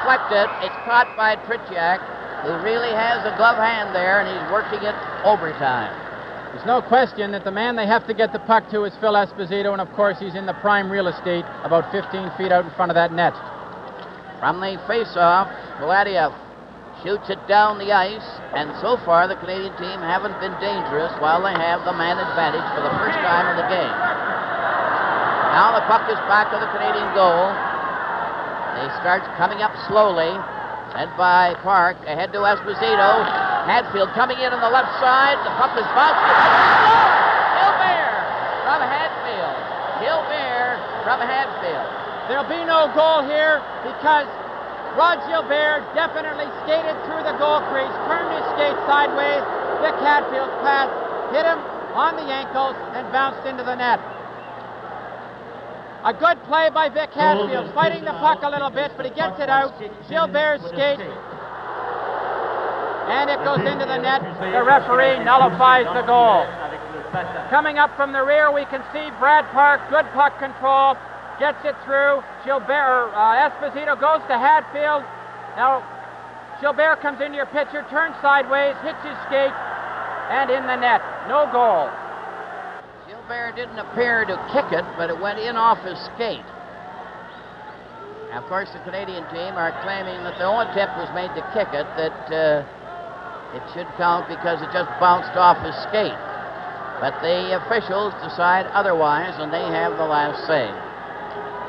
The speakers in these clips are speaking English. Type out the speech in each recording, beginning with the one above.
deflected. It's caught by Tretiak, who really has a glove hand there, and he's working it overtime. There's no question that the man they have to get the puck to is Phil Esposito, and of course he's in the prime real estate about 15 feet out in front of that net. From the face-off, Gladiev shoots it down the ice, and so far the Canadian team haven't been dangerous while they have the man advantage for the first time in the game. Now the puck is back to the Canadian goal. They start coming up slowly, led by Park, ahead to Esposito. Hadfield coming in on the left side. The puck is bounced. Gilbert from Hadfield. Gilbert from Hadfield. There'll be no goal here because Rod Gilbert definitely skated through the goal crease, turned his skate sideways. Vic Hadfield's pass hit him on the ankles and bounced into the net. A good play by Vic Hadfield, fighting the puck a little bit, but he gets it out. Gilbert skates, and it goes into the net. The referee nullifies the goal. Coming up from the rear, we can see Brad Park, good puck control, gets it through. Esposito goes to Hadfield. Now, Gilbert comes into your picture, turns sideways, hits his skate, and in the net. No goal. Gilbert didn't appear to kick it, but it went in off his skate. Now, of course, the Canadian team are claiming that the only attempt was made to kick it, that it should count because it just bounced off his skate. But the officials decide otherwise, and they have the last say.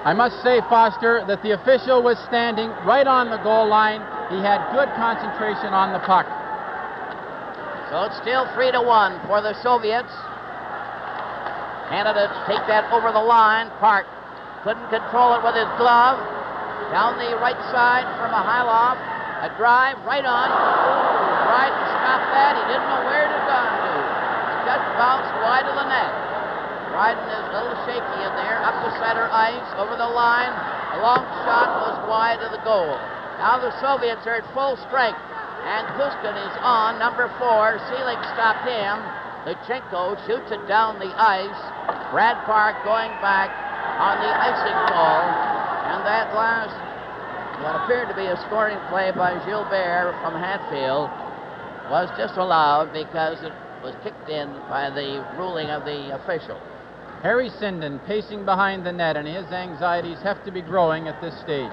I must say, Foster, that the official was standing right on the goal line. He had good concentration on the puck. So it's still 3-1 for the Soviets. Canada take that over the line. Park couldn't control it with his glove. Down the right side from a high loft. A drive right on. Tried to stop that. He didn't know where to go to. It just bounced wide of the net. Dryden is a little shaky in there. Up the center ice. Over the line. A long shot was wide of the goal. Now the Soviets are at full strength. And Kuskin is on. Number 4. Seelig stopped him. Luchenko shoots it down the ice. Brad Park going back on the icing call. And that last, what appeared to be a scoring play by Gilbert from Hadfield, was disallowed because it was kicked in by the ruling of the official. Harry Sinden pacing behind the net, and his anxieties have to be growing at this stage.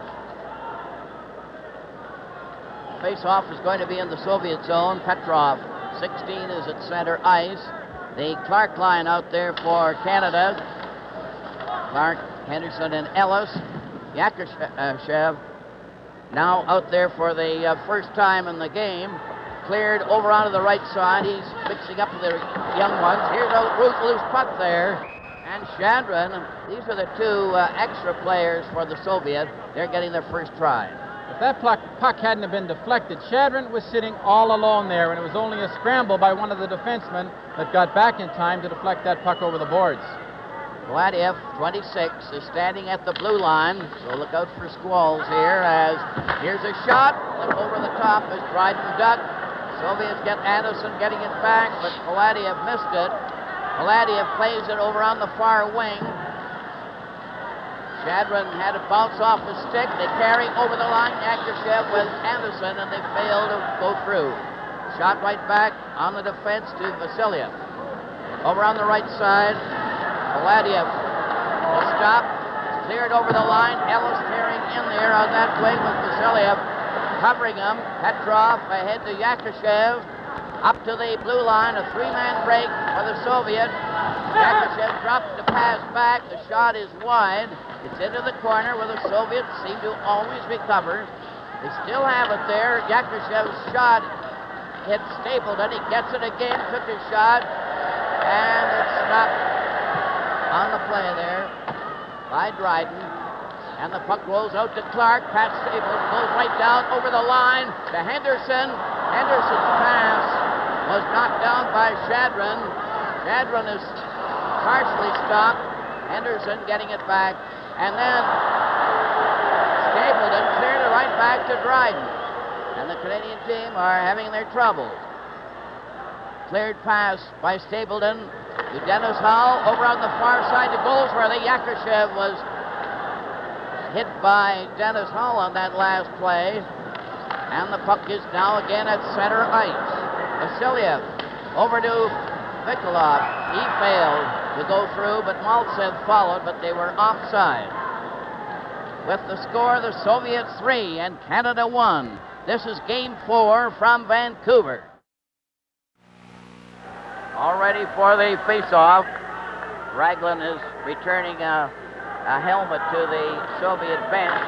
Face-off is going to be in the Soviet zone. Petrov, 16, is at center ice. The Clark line out there for Canada. Clark, Henderson, and Ellis. Yakushev now out there for the first time in the game. Cleared over onto the right side. He's mixing up the young ones. Here's a loose puck there. And Shadron, these are the two extra players for the Soviet. They're getting their first try. If that puck hadn't have been deflected, Shadron was sitting all alone there, and it was only a scramble by one of the defensemen that got back in time to deflect that puck over the boards. Gladiev, 26, is standing at the blue line, so look out for squalls here as here's a shot. Look over the top as Dryden ducked. Soviets get Anderson getting it back, but Gladiev missed it. Gladiev plays it over on the far wing. Shadron had it bounce off his stick. They carry over the line. Yakushev with Anderson, and they fail to go through. Shot right back on the defense to Vasiliev. Over on the right side, Gladiev will stop. It's cleared over the line. Ellis tearing in there on that wing with Vasiliev covering him. Petrov ahead to Yakushev. Up to the blue line. A three-man break for the Soviet. Yakushev drops the pass back. The shot is wide. It's into the corner where the Soviets seem to always recover. They still have it there. Yakushev's shot hit Stapleton. He gets it again, took his shot, and it's stopped on the play there by Dryden. And the puck rolls out to Clark. Pat Stapleton goes right down over the line to Henderson. Henderson's pass was knocked down by Shadron. Shadron is partially stopped. Henderson getting it back. And then Stapleton cleared it right back to Dryden. And the Canadian team are having their troubles. Cleared pass by Stapleton to Dennis Howell over on the far side to Goldsworthy. Yakushev was hit by Dennis Hull on that last play. And the puck is now again at center ice. Vasiliev over to Vikolov. He failed to go through, but Maltsev followed, but they were offside. With the score, the Soviets 3 and Canada 1. This is Game 4 from Vancouver. All ready for the face-off. Raglan is returning a helmet to the Soviet bench.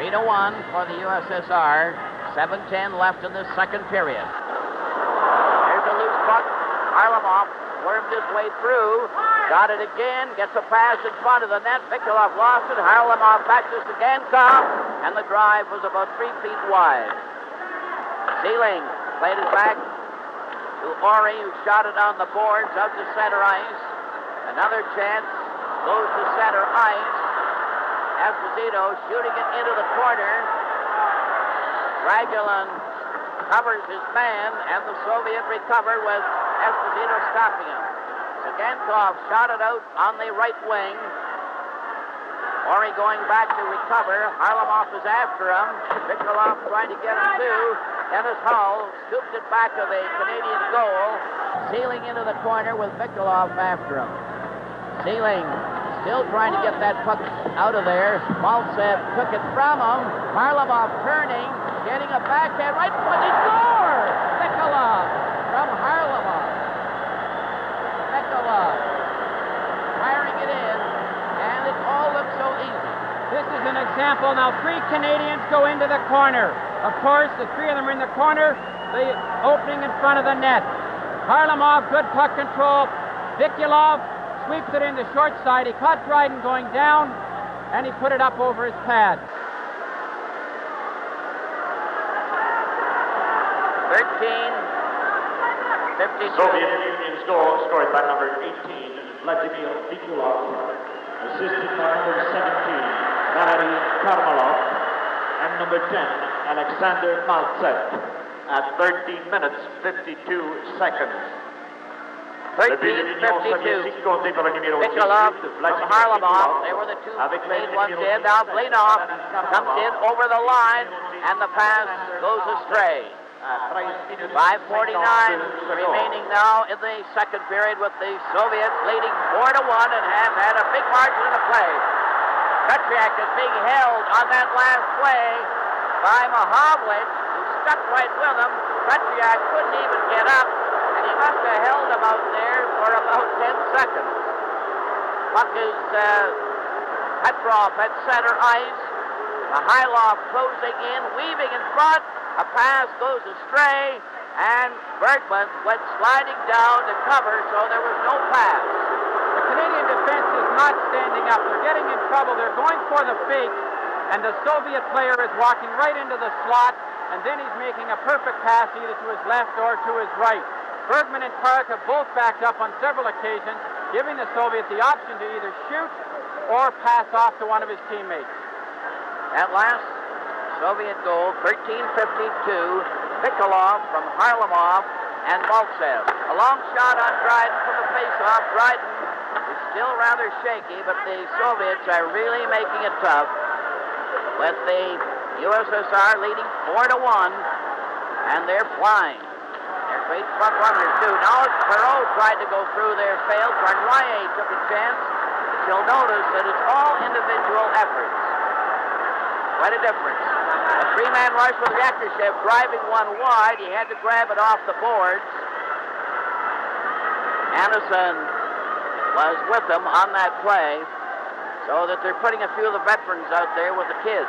3-1 for the USSR. 7:10 left in the second period. Here's a loose puck. Harlamov wormed his way through. Got it again. Gets a pass in front of the net. Vikolov lost it. Harlamov back to Sagankov. And the drive was about 3 feet wide. Sealing played it back to Ori, who shot it on the boards out to center ice. Another chance goes to center ice. Esposito shooting it into the corner. Raglan covers his man, and the Soviet recovered with Esposito stopping him. Sagankov shot it out on the right wing. Ori going back to recover. Harlamov is after him. Vikolov trying to get him too. Dennis Hull scooped it back to the Canadian goal. Sealing into the corner with Vikolov after him. Sealing still trying to get that puck out of there. Maltsev took it from him. Harlamov turning, getting a backhand right foot. He scored! Vikolov from Harlamov. Vikolov firing it in, and it all looks so easy. This is an example. Now 3 Canadians go into the corner. Of course, the 3 of them are in the corner, the opening in front of the net. Harlamov, good puck control. Vikolov sweeps it in the short side. He caught Dryden going down, and he put it up over his pad. 13-52. Soviet Union goal scored by number 18, Vladimir Vikolov, assisted by number 17, Valery Karmalov, and number 10, Alexander Maltsev, at 13 minutes, 52 seconds. 13-52. Vikolov from Harlamov. They were the 2 main ones in. Now Blinov comes in over the line, and the pass goes astray. 5:49 remaining now in the second period, with the Soviets leading 4-1 and have had a big margin in the play. Petriak is being held on that last play by Mahovlich, who stuck right with him. Petriak couldn't even get up, and he must have held him out there for about 10 seconds. Puck is Petrov at center ice. Mihailov closing in, weaving in front. A pass goes astray, and Bergman went sliding down to cover, so there was no pass. The Canadian defense is not standing up. They're getting in trouble. They're going for the fake, and the Soviet player is walking right into the slot, and then he's making a perfect pass either to his left or to his right. Bergman and Park have both backed up on several occasions, giving the Soviet the option to either shoot or pass off to one of his teammates. At last, Soviet goal, 13:52. Vikolov from Harlamov and Maltsev. A long shot on Dryden from the face-off. Dryden is still rather shaky, but the Soviets are really making it tough, with the USSR leading 4-1, and they're flying. They're great front runners too. Now Perot tried to go through there, failed. Garnier took a chance, but you'll notice that it's all individual efforts. Quite a difference. A 3-man rush with Yakushev driving one wide. He had to grab it off the boards. Anderson was with them on that play, so that they're putting a few of the veterans out there with the kids.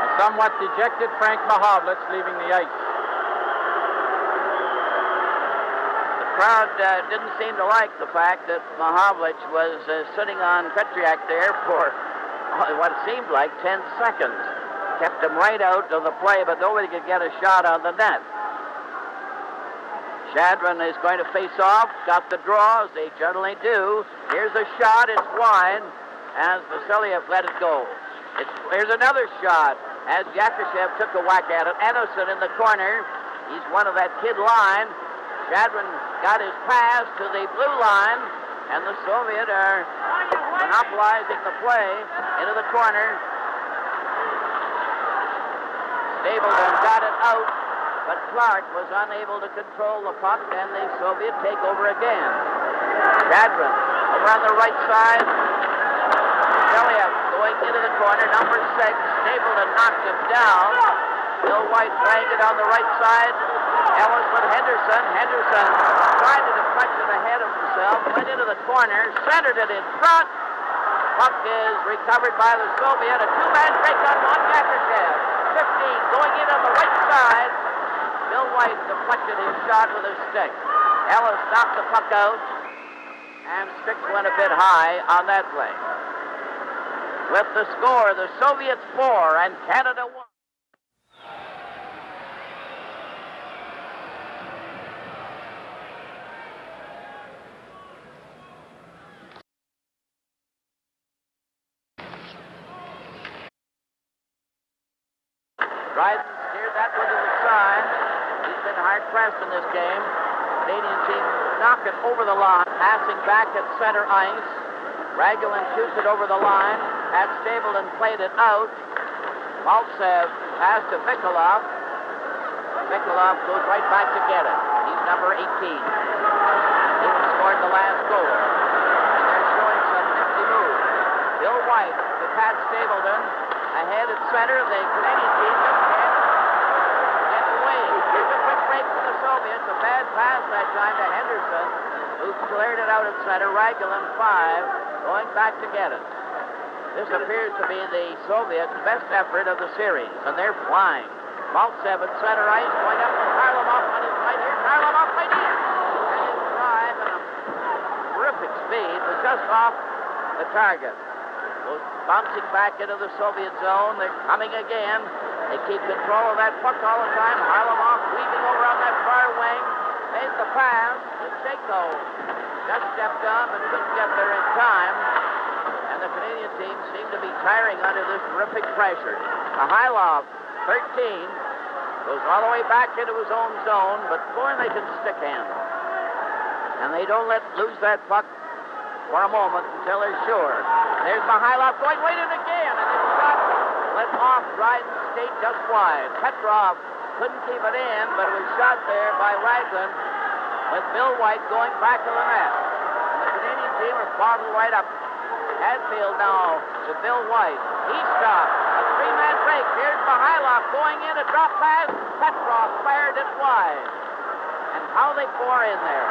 A somewhat dejected Frank Mahovlich leaving the ice. The crowd didn't seem to like the fact that Mahovlich was sitting on Petriak there for what seemed like 10 seconds. Kept him right out of the play, but nobody could get a shot on the net. Shadron is going to face off. Got the draw, as they generally do. Here's a shot. It's wide, as Vasiliev let it go. Here's another shot, as Yakushev took a whack at it. Anderson in the corner. He's one of that kid line. Shadron got his pass to the blue line. And the Soviet are monopolizing the play into the corner. Stapleton got it out, but Clark was unable to control the puck, and the Soviet take over again. Chadron over on the right side. Elliott going into the corner, number 6. Stapleton knocked him down. Bill White playing it on the right side. Ellis with Henderson. Henderson tried to deflect it ahead of himself, went into the corner, centered it in front. Puck is recovered by the Soviet. A two-man break on one. Yakushev, 15, going in on the right side. Bill White deflected his shot with his stick. Ellis knocked the puck out, and sticks went a bit high on that play. With the score, the Soviets 4 and Canada 1. Dryden steered that one to the side. He's been hard-pressed in this game. Canadian team knocked it over the line, passing back at center ice. Ragulin shoots it over the line. Pat Stapleton played it out. Maltsev passed to Vikolov. Vikolov goes right back to get it. He's number 18. He scored the last goal. And they're showing some nifty moves. Bill White to Pat Stapleton. Ahead at center, the Canadian team just can't get away. Here's a quick break from the Soviets. A bad pass that time to Henderson, who cleared it out at center. Ragulin 5, going back to get it. This appears to be the Soviets' best effort of the series, and they're flying. Maltsev at center ice, going up to Karloff on his right here. Karloff right in. And his drive at a terrific speed was just off the target. Bouncing back into the Soviet zone. They're coming again. They keep control of that puck all the time. Harlamov weaving over on that far wing. Made the pass. Lutsenko just stepped up and couldn't get there in time. And the Canadian team seemed to be tiring under this terrific pressure. Mihailov, 13, goes all the way back into his own zone, but boy, they can stick handle. And they don't let lose that puck for a moment until they're sure. There's Mihailov going right in again, and his shot went off Dryden's skate just wide. Petrov couldn't keep it in, but it was shot there by Raglan with Bill White going back to the net. And the Canadian team are bottled right up. Hadfield now to Bill White. He stopped. A three-man break. Here's Mihailov going in, a drop pass. Petrov fired it wide. And how they pour in there.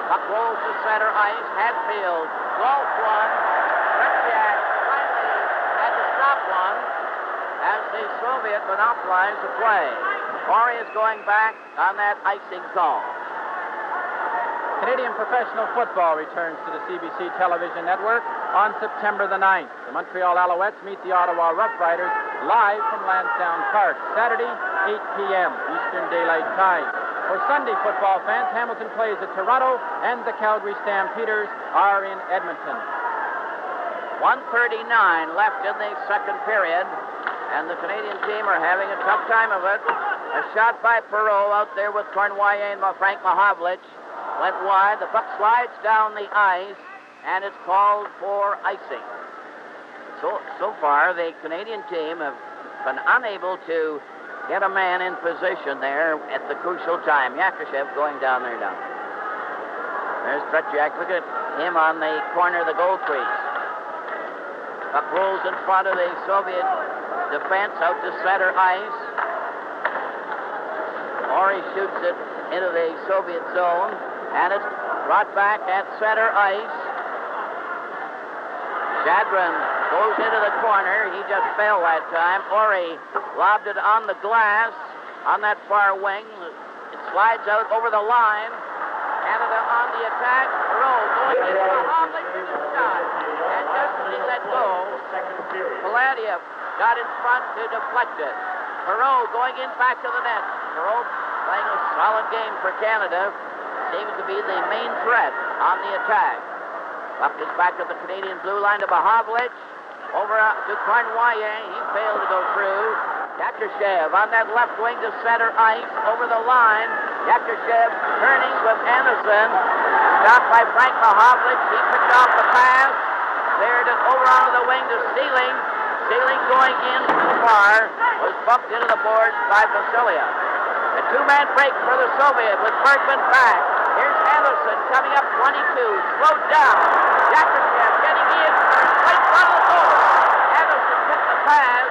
Puck rolls to center ice. Hadfield golfed one. Tretiak finally had to stop one as the Soviet monopolized the play. Corey is going back on that icing call. Canadian professional football returns to the CBC television network on September the 9th. The Montreal Alouettes meet the Ottawa Rough Riders live from Lansdowne Park, Saturday, 8 p.m. Eastern Daylight Time. For Sunday football fans, Hamilton plays at Toronto, and the Calgary Stampeders are in Edmonton. 1:39 left in the second period, and the Canadian team are having a tough time of it. A shot by Perreault out there with Cornwallier and Frank Mahovlich went wide. The puck slides down the ice, and it's called for icing. So far, the Canadian team have been unable to get a man in position there at the crucial time. Yakushev going down there now. There's Tretiak. Look at him on the corner of the goal crease. Puck rolls in front of the Soviet defense out to center ice. Ori shoots it into the Soviet zone, and it's brought back at center ice. Chadron goes into the corner. He just fell that time. Ori lobbed it on the glass on that far wing. It slides out over the line. Canada on the attack. Perreault going into the Hobley for the shot. And just as he let go, Paladiev got in front to deflect it. Perreault going in back to the net. Perreault playing a solid game for Canada. Seems to be the main threat on the attack. Puck is back at the Canadian blue line to Mahovlich. Over to Cornwallier. He failed to go through. Yakushev on that left wing to center ice over the line. Yakushev turning with Anderson. Stopped by Frank Mahovlich. He picked off the pass. Cleared it over onto the wing to Sealing. Sealing going in too far. Was bumped into the boards by Vasilia. A two-man break for the Soviet with Bergman back. Here's Anderson coming up 22. Slowed down. Yakushev getting in. Right in front of the goal. Anderson took the pass.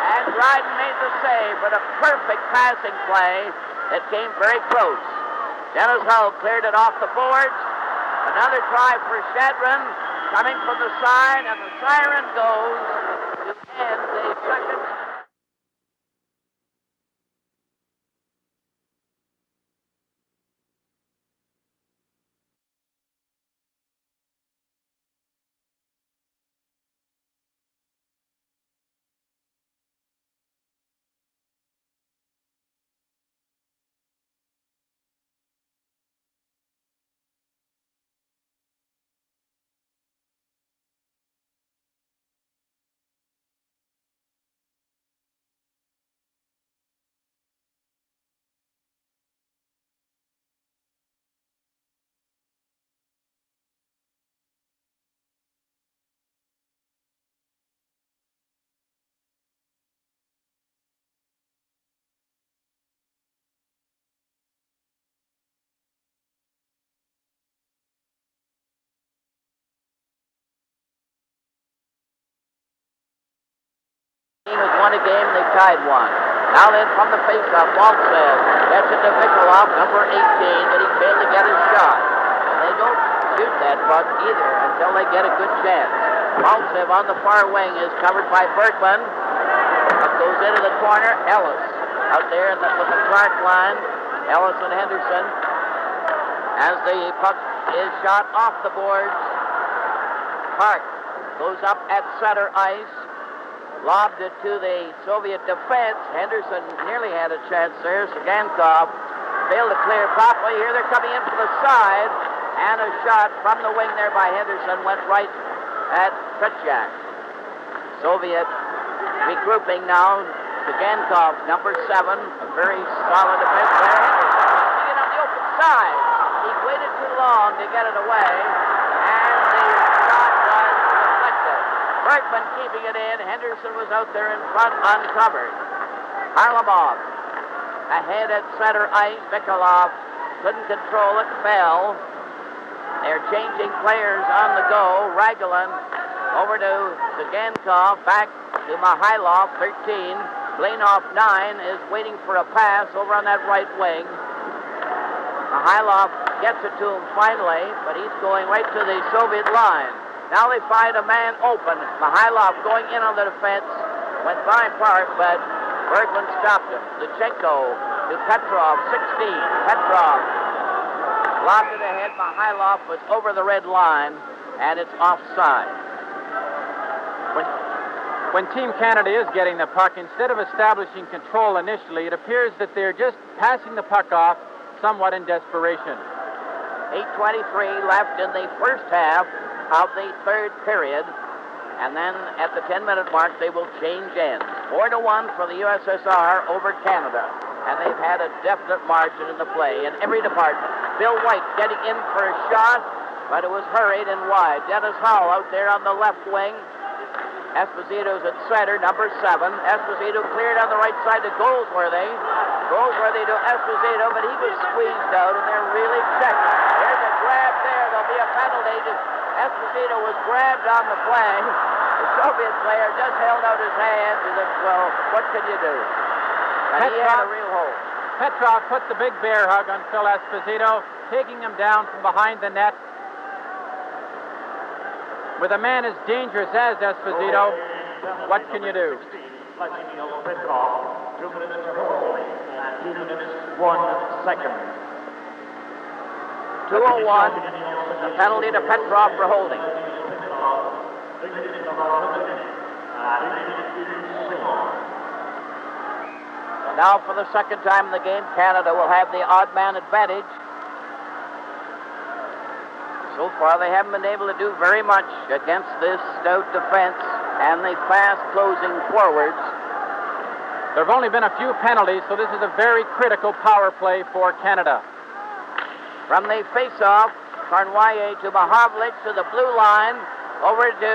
And Dryden made the save, but a perfect passing play that came very close. Dennis Hull cleared it off the boards. Another try for Shadron coming from the side, and the siren goes to end the second. Team has won a game, they've tied one. Now then, from the faceoff, Maltsev gets it to Vikolov, number 18, but he failed to get his shot. And they don't shoot that puck either until they get a good chance. Maltsev on the far wing is covered by Bergman. Puck goes into the corner. Ellis out there with the Clark line. Ellis and Henderson. As the puck is shot off the boards, Clark goes up at center ice. Lobbed it to the Soviet defense. Henderson nearly had a chance there. Sagankov failed to clear properly. Here they're coming in from the side. And a shot from the wing there by Henderson went right at Tretiak. Soviet regrouping now. Sagankov, number 7. A very solid defense player. Henderson coming in on the open side. He waited too long to get it away. And the shot was deflected. Bergman keeping it in. Henderson was out there in front, uncovered. Harlamov ahead at center ice. Vikolov couldn't control it, fell. They're changing players on the go. Ragulin over to Sagankov, back to Mihailov, 13. Blanov, 9, is waiting for a pass over on that right wing. Mihailov gets it to him finally, but he's going right to the Soviet line. Now they find a man open. Mihailov going in on the defense. Went by Park, but Bergman stopped him. Zachenko to Petrov, 16. Petrov lobbed it ahead. Mihailov was over the red line, and it's offside. When Team Canada is getting the puck, instead of establishing control initially, it appears that they're just passing the puck off somewhat in desperation. 8:23 left in the first half of the third period, and then at the 10-minute mark they will change ends. 4-1 for the USSR over Canada, and they've had a definite margin in the play in every department. Bill White getting in for a shot, but it was hurried and wide. Dennis Hull out there on the left wing. Esposito's at center, number 7. Esposito cleared on the right side to Goldsworthy. Goldsworthy to Esposito, but he was squeezed out, and they're really checking. There's a grab there. There'll be a penalty. Esposito was grabbed on the play. The Soviet player just held out his hands and said, well, what can you do? And he had a real hold. Petrov put the big bear hug on Phil Esposito, taking him down from behind the net. With a man as dangerous as Esposito, what can you do? Petrov, 2 minutes to hold, and 2 minutes, 1 second. 2:01, a penalty to Petrov for holding. And now for the second time in the game, Canada will have the odd man advantage. So far, they haven't been able to do very much against this stout defense and the fast closing forwards. There have only been a few penalties, so this is a very critical power play for Canada. From the face-off, Cornwallis to Mahavlich to the blue line, over to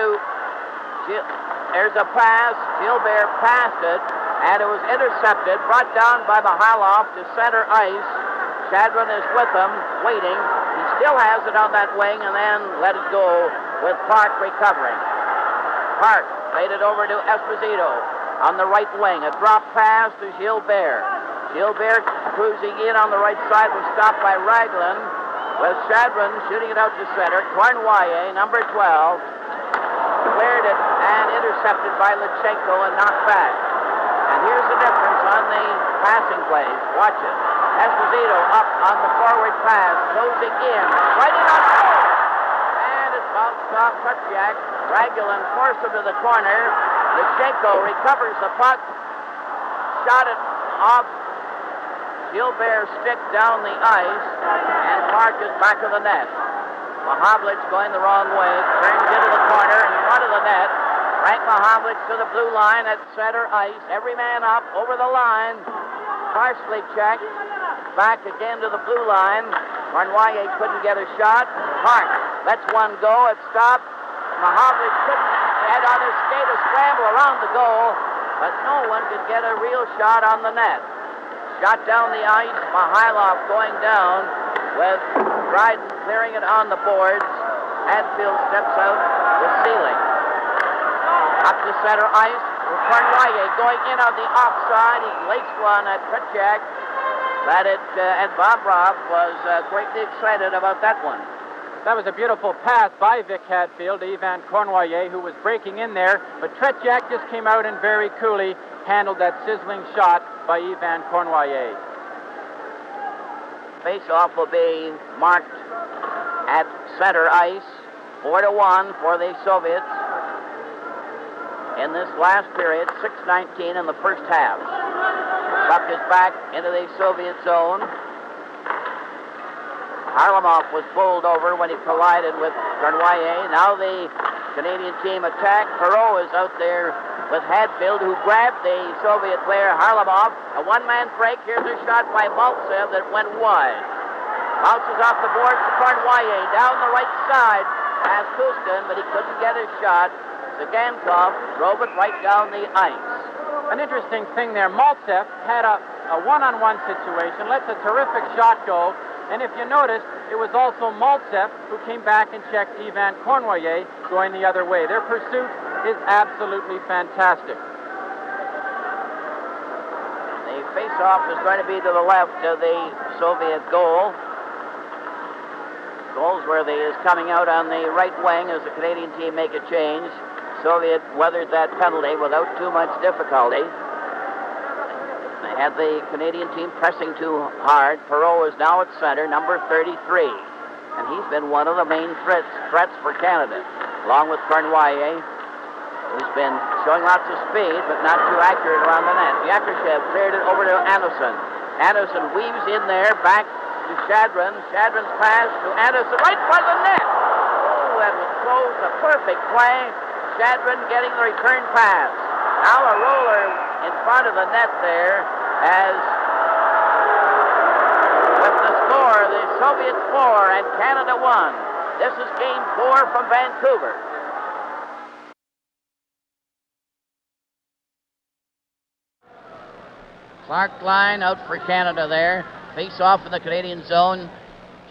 there's a pass. Gilbert passed it, and it was intercepted, brought down by Mahaloff to center ice. Shadron is with him, waiting. He still has it on that wing, and then let it go with Park recovering. Park played it over to Esposito on the right wing. A drop pass to Gilbert. Gilbert cruising in on the right side was stopped by Raglan, with Shadron shooting it out to center. Cornwallis, number 12, cleared it and intercepted by Lechenko and knocked back. And here's the difference on the passing plays. Watch it. Esposito up on the forward pass, closing in, right in on goal. And it bounced off Tretiak. Raglan forced him to the corner. Lechenko recovers the puck, shot it off Gilbert's stick down the ice, and Park is back of the net. Mahavlich going the wrong way, turns into the corner in front of the net. Frank Mahavlich to the blue line at center ice. Every man up over the line. Partially checked. Back again to the blue line. Cornwallis couldn't get a shot. Park lets one go. It stopped. Mahavlich couldn't head on his skate a scramble around the goal, but no one could get a real shot on the net. Shot down the ice. Mihailov going down with Dryden clearing it on the boards. Hadfield steps out the ceiling. Up to center ice. Cornwallis going in on the offside. He laced one at Tretiak. And Bob Robb was greatly excited about that one. That was a beautiful pass by Vic Hadfield to Ivan Cornwallis, who was breaking in there, but Tretiak just came out and very coolly handled that sizzling shot by Ivan Cornwallis. Face-off will be marked at center ice, 4-1 for the Soviets. In this last period, 6:19 in the first half. Puck is back into the Soviet zone. Harlamov was bowled over when he collided with Cornwallis. Now the Canadian team attack. Perot is out there with Hadfield, who grabbed the Soviet player Harlamov. A one-man break. Here's a shot by Maltsev that went wide. Bounces off the boards to Cornwallis. Down the right side past Kustin, but he couldn't get his shot. Zagankov drove it right down the ice. An interesting thing there, Maltsev had a one-on-one situation, lets a terrific shot go, and if you notice, it was also Maltsev who came back and checked Ivan Cornwallis going the other way. Their pursuit is absolutely fantastic. The face-off is going to be to the left of the Soviet goal. Goldsworthy is coming out on the right wing as the Canadian team make a change. Soviet weathered that penalty without too much difficulty. They had the Canadian team pressing too hard. Perot is now at center, number 33. And he's been one of the main threats for Canada, along with Cornwallis, who's been showing lots of speed, but not too accurate around the net. Yakushev cleared it over to Anderson. Anderson weaves in there, back to Shadron. Shadron's pass to Anderson, right by the net. Oh, that was close, a perfect play. Shadron getting the return pass. Now a roller in front of the net there as with the score, the Soviets 4 and Canada 1. This is game 4 from Vancouver. Clark line out for Canada there. Face off in the Canadian zone.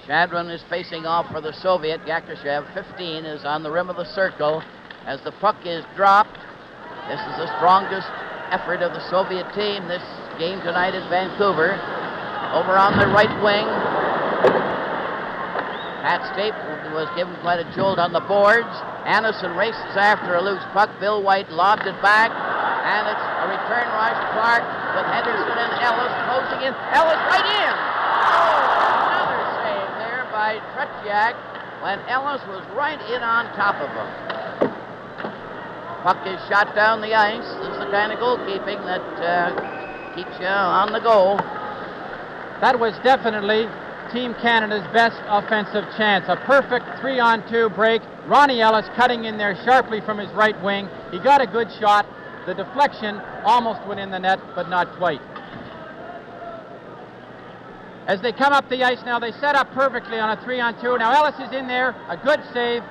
Shadron is facing off for the Soviet. Yakushev, 15, is on the rim of the circle. As the puck is dropped, this is the strongest effort of the Soviet team this game tonight in Vancouver. Over on the right wing, Pat Stape was given quite a jolt on the boards. Anderson races after a loose puck. Bill White lobbed it back, and it's a return rush. Clark with Henderson and Ellis closing in. Ellis right in! Oh, another save there by Tretiak when Ellis was right in on top of him. Puck is shot down the ice. This is the kind of goalkeeping that keeps you on the go. That was definitely Team Canada's best offensive chance. A perfect 3-on-2 break. Ronnie Ellis cutting in there sharply from his right wing. He got a good shot. The deflection almost went in the net, but not quite. As they come up the ice now, they set up perfectly on a 3-on-2. Now Ellis is in there, a good save.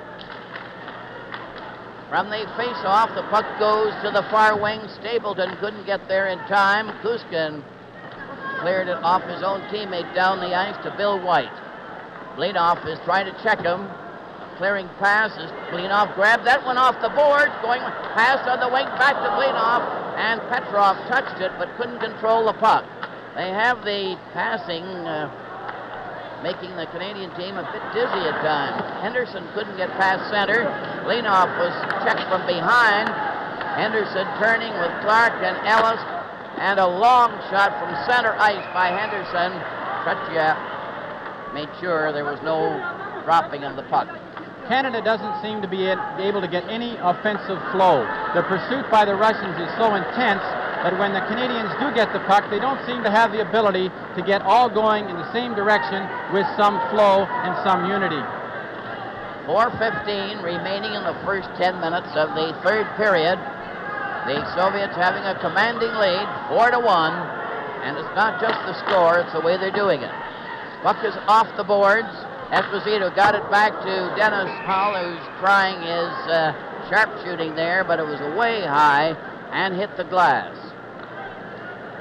From the face-off, the puck goes to the far wing. Stapleton couldn't get there in time. Kuskin cleared it off his own teammate down the ice to Bill White. Blinoff is trying to check him. Clearing passes. Blinoff grabbed that one off the board. Going pass on the wing back to Blinoff. And Petrov touched it but couldn't control the puck. They have the passing making the Canadian team a bit dizzy at times. Henderson couldn't get past center. Blinoff was checked from behind. Henderson turning with Clark and Ellis. And a long shot from center ice by Henderson. Trutya made sure there was no dropping of the puck. Canada doesn't seem to be able to get any offensive flow. The pursuit by the Russians is so intense that when the Canadians do get the puck, they don't seem to have the ability to get all going in the same direction with some flow and some unity. 4:15 remaining in the first 10 minutes of the third period. The Soviets having a commanding lead, 4-1, and it's not just the score, it's the way they're doing it. Puck is off the boards. Esposito got it back to Dennis Hull, who's trying his sharpshooting there, but it was way high and hit the glass.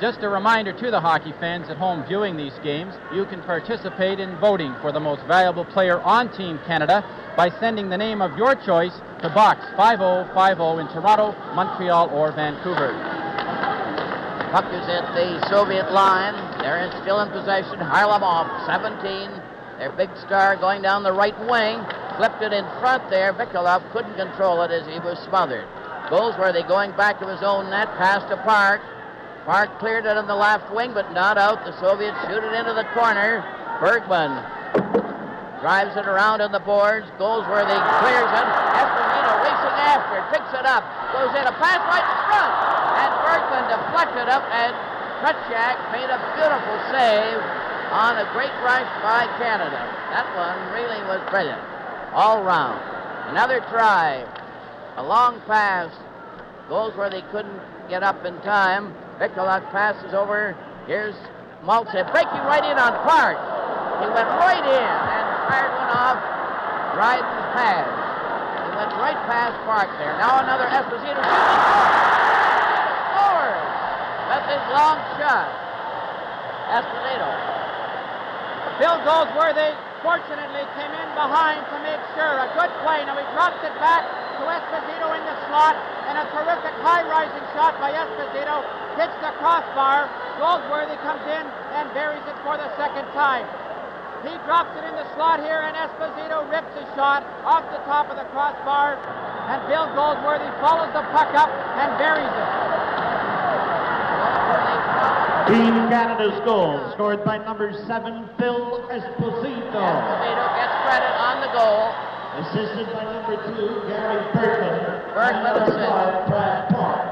Just a reminder to the hockey fans at home viewing these games, you can participate in voting for the most valuable player on Team Canada by sending the name of your choice to Box 5050 in Toronto, Montreal, or Vancouver. Puck is at the Soviet line. They're still in possession. Harlamov, 17. Their big star going down the right wing. Flipped it in front there. Vikolov couldn't control it as he was smothered. Goldsworthy going back to his own net. Pass to Park. Park cleared it on the left wing, but not out. The Soviets shoot it into the corner. Bergman drives it around on the boards. Goldsworthy clears it. Esposito racing after it. Picks it up. Goes in. A pass right in front. And Bergman deflected up, and Trutchak made a beautiful save on a great rush by Canada. That one really was brilliant. All round. Another try. A long pass. Goldsworthy couldn't get up in time. Vikolov passes over. Here's Maltsev breaking right in on Park. He went right in and fired one off Dryden's pass. He went right past Park there. Now another Esposito scores. That's his long shot. Esposito. Bill Goldsworthy fortunately came in behind to make sure. A good play. Now he drops it back to Esposito in the slot, and a terrific high-rising shot by Esposito hits the crossbar. Goldsworthy comes in and buries it for the second time. He drops it in the slot here, and Esposito rips a shot off the top of the crossbar, and Bill Goldsworthy follows the puck up and buries it. Team Canada's goal, scored by number 7, Phil Esposito. Esposito gets credit on the goal. Assisted by number 2, Gary Bergman. Bergman and number assist. 5, Brad Park.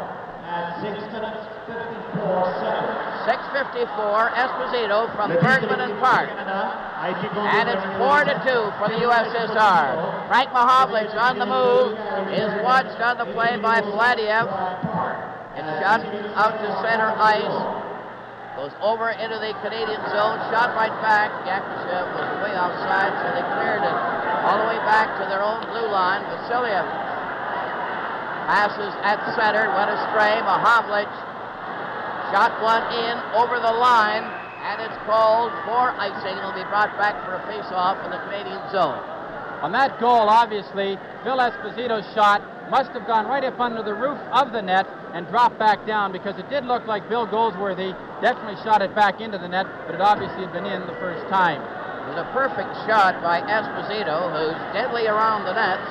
At 6 minutes, 54 seconds. 6:54, Esposito from Bergman and Park. And it's 4-2 for the USSR. Frank Mahovlich on the move is watched on the play by Vladiev. It's shot out to center ice. Goes over into the Canadian zone. Shot right back. Yakushev was way outside, so they cleared it all the way back to their own blue line. Vasiliev passes at center. Went astray. Mahovlich shot one in over the line, and it's called for icing. It'll be brought back for a face-off in the Canadian zone. On that goal, obviously, Phil Esposito's shot must have gone right up under the roof of the net and dropped back down, because it did look like Bill Goldsworthy definitely shot it back into the net, but it obviously had been in the first time. It was a perfect shot by Esposito, who's deadly around the nets.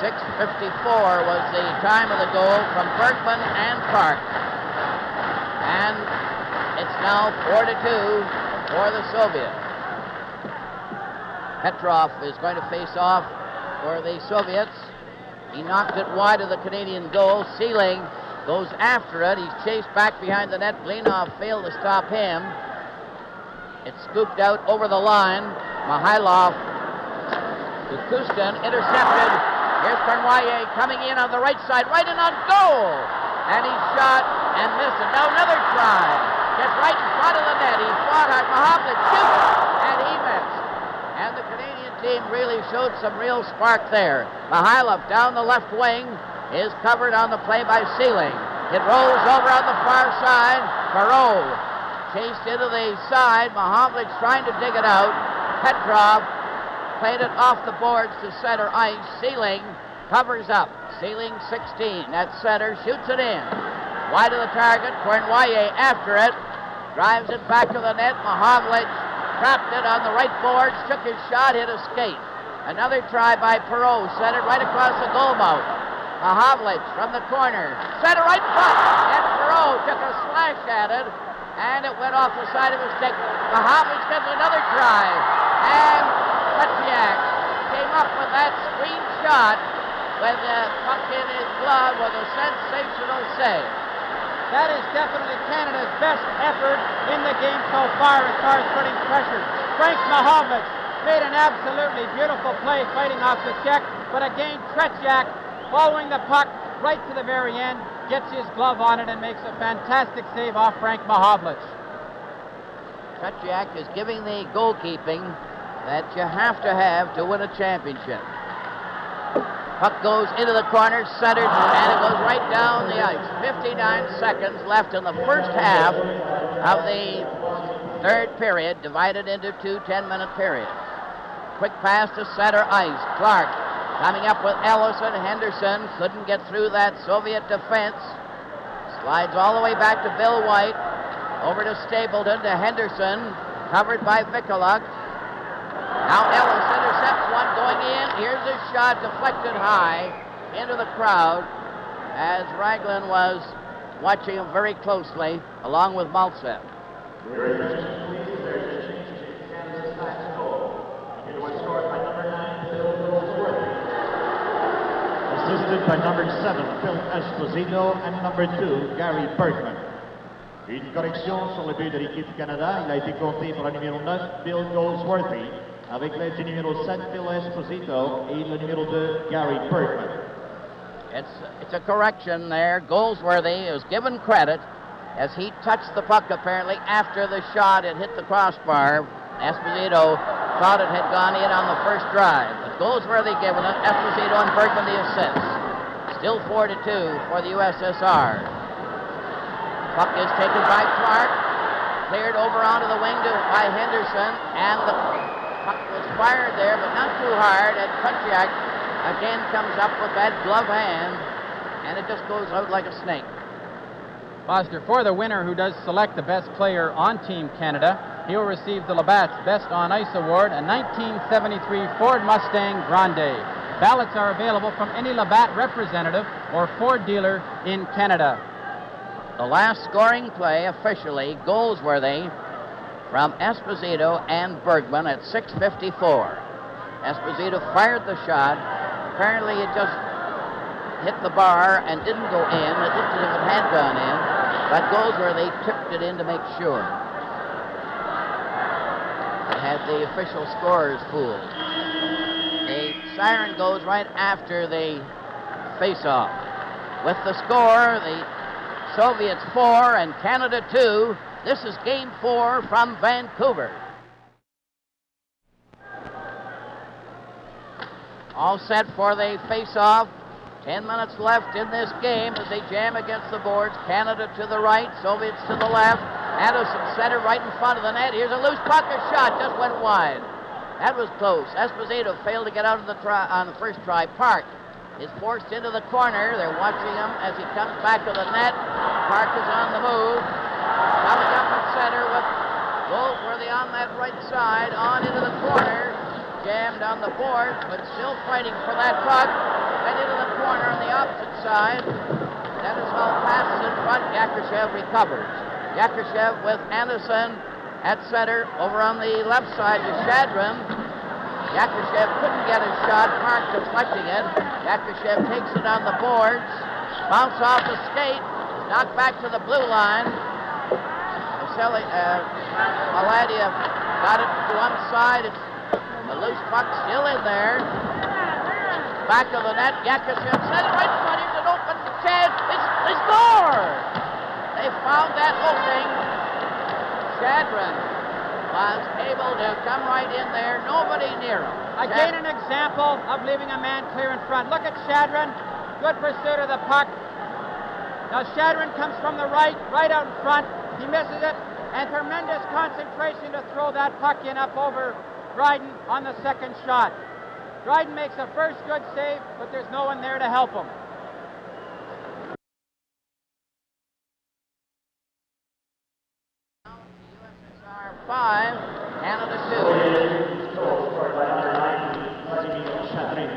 6:54 was the time of the goal from Bergman and Park. And it's now 4-2 for the Soviets. Petrov is going to face off for the Soviets. He knocked it wide of the Canadian goal. Sealing goes after it. He's chased back behind the net. Blinoff failed to stop him. It's scooped out over the line. Mihailov to Kustin, intercepted. Here's Cornoyer coming in on the right side, right in on goal. and he shot and missed it. Now another try. Gets right in front of the net. He fought hard. Mahovlich shoots, and he missed. And the Canadian team really showed some real spark there. Mihailov down the left wing is covered on the play by Sealing. It rolls over on the far side. Perot chased into the side. Mahovlich trying to dig it out. Petrov played it off the boards to center ice. Sealing covers up. Sealing 16 at center, shoots it in. Wide of the target. Cournoyer after it. Drives it back to the net. Mahovlich trapped it on the right boards. Took his shot, hit a skate. Another try by Perot. Centered right across the goal mouth. Mahovlich from the corner. Center right front. And Perot took a slash at it. And it went off the side of his stick. Mahovlich gets another try. And Kutyak came up with that screen shot with the puck in his glove with a sensational save. That is definitely Canada's best effort in the game so far as far as putting pressure. Frank Mahovlich made an absolutely beautiful play fighting off the check, but again Tretiak, following the puck right to the very end, gets his glove on it and makes a fantastic save off Frank Mahovlich. Tretiak is giving the goalkeeping that you have to win a championship. Puck goes into the corner, centered, and it goes right down the ice. 59 seconds left in the first half of the third period, divided into two 10-minute periods. Quick pass to center ice. Clark coming up with Ellison. Henderson couldn't get through that Soviet defense. Slides all the way back to Bill White. Over to Stapleton, to Henderson, covered by Vikuluk. Now Ellis intercepts one going in. Here's a shot deflected high into the crowd as Raglan was watching him very closely along with Maltsev. Assisted by number 7, Phil Esposito, and number 2, Gary Bergman. Une correction sur le but de l'équipe du Canada. Il a été compté pour le numéro 9, Bill Goldsworthy, avec l'aide du numéro 7, Phil Esposito, et le numéro 2, Gary Bergman. It's a correction there. Goldsworthy is given credit as he touched the puck apparently after the shot. It hit the crossbar. Esposito thought it had gone in on the first drive. But Goldsworthy given it. Esposito and Bergman the assist. Still 4-2 for the USSR. Puck is taken by Clark. Cleared over onto the wing by Henderson. And the puck was fired there, but not too hard. And Kutyak again comes up with that glove hand. And it just goes out like a snake. Foster, for the winner who does select the best player on Team Canada, he will receive the Labatt's Best on Ice Award, a 1973 Ford Mustang Grande. Ballots are available from any Labatt representative or Ford dealer in Canada. The last scoring play officially, Goldsworthy from Esposito and Bergman at 6:54. Esposito fired the shot. Apparently it just hit the bar and didn't go in. It looked as if it had gone in, but Goldsworthy tipped it in to make sure. It had the official scorers fooled. The siren goes right after the face-off. With the score, the Soviets 4 and Canada 2. This is Game 4 from Vancouver. All set for the face-off. 10 minutes left in this game as they jam against the boards. Canada to the right, Soviets to the left. Anderson center right in front of the net. Here's a loose puck. A shot just went wide. That was close. Esposito failed to get out of the on the first try. Park is forced into the corner. They're watching him as he comes back to the net. Park is on the move. Coming up at center with Goldsworthy on that right side. On into the corner. Jammed on the board, but still fighting for that puck. Right into the corner on the opposite side. Denisov passes in front. Yakushev recovers. Yakushev with Anderson at center. Over on the left side to Shadrin. Yakushev couldn't get a shot. Park deflecting it. Yakushev takes it on the boards. Bounce off the skate. Knocked back to the blue line. Maladia got it to one side. It's the loose puck still in there. Back of the net. Yakushev set it right in front. Here's an open chance. It's goal! center. They found that opening. Shadron was able to come right in there. Nobody near him. Again, an example of leaving a man clear in front. Look at Shadron. Good pursuit of the puck. Now Shadron comes from the right out in front. He misses it, and tremendous concentration to throw that puck in up over Dryden on the second shot. Dryden makes a first good save, but there's no one there to help him. USSR 5, Canada 2. Scored by number 90, Vladimir Shadrin.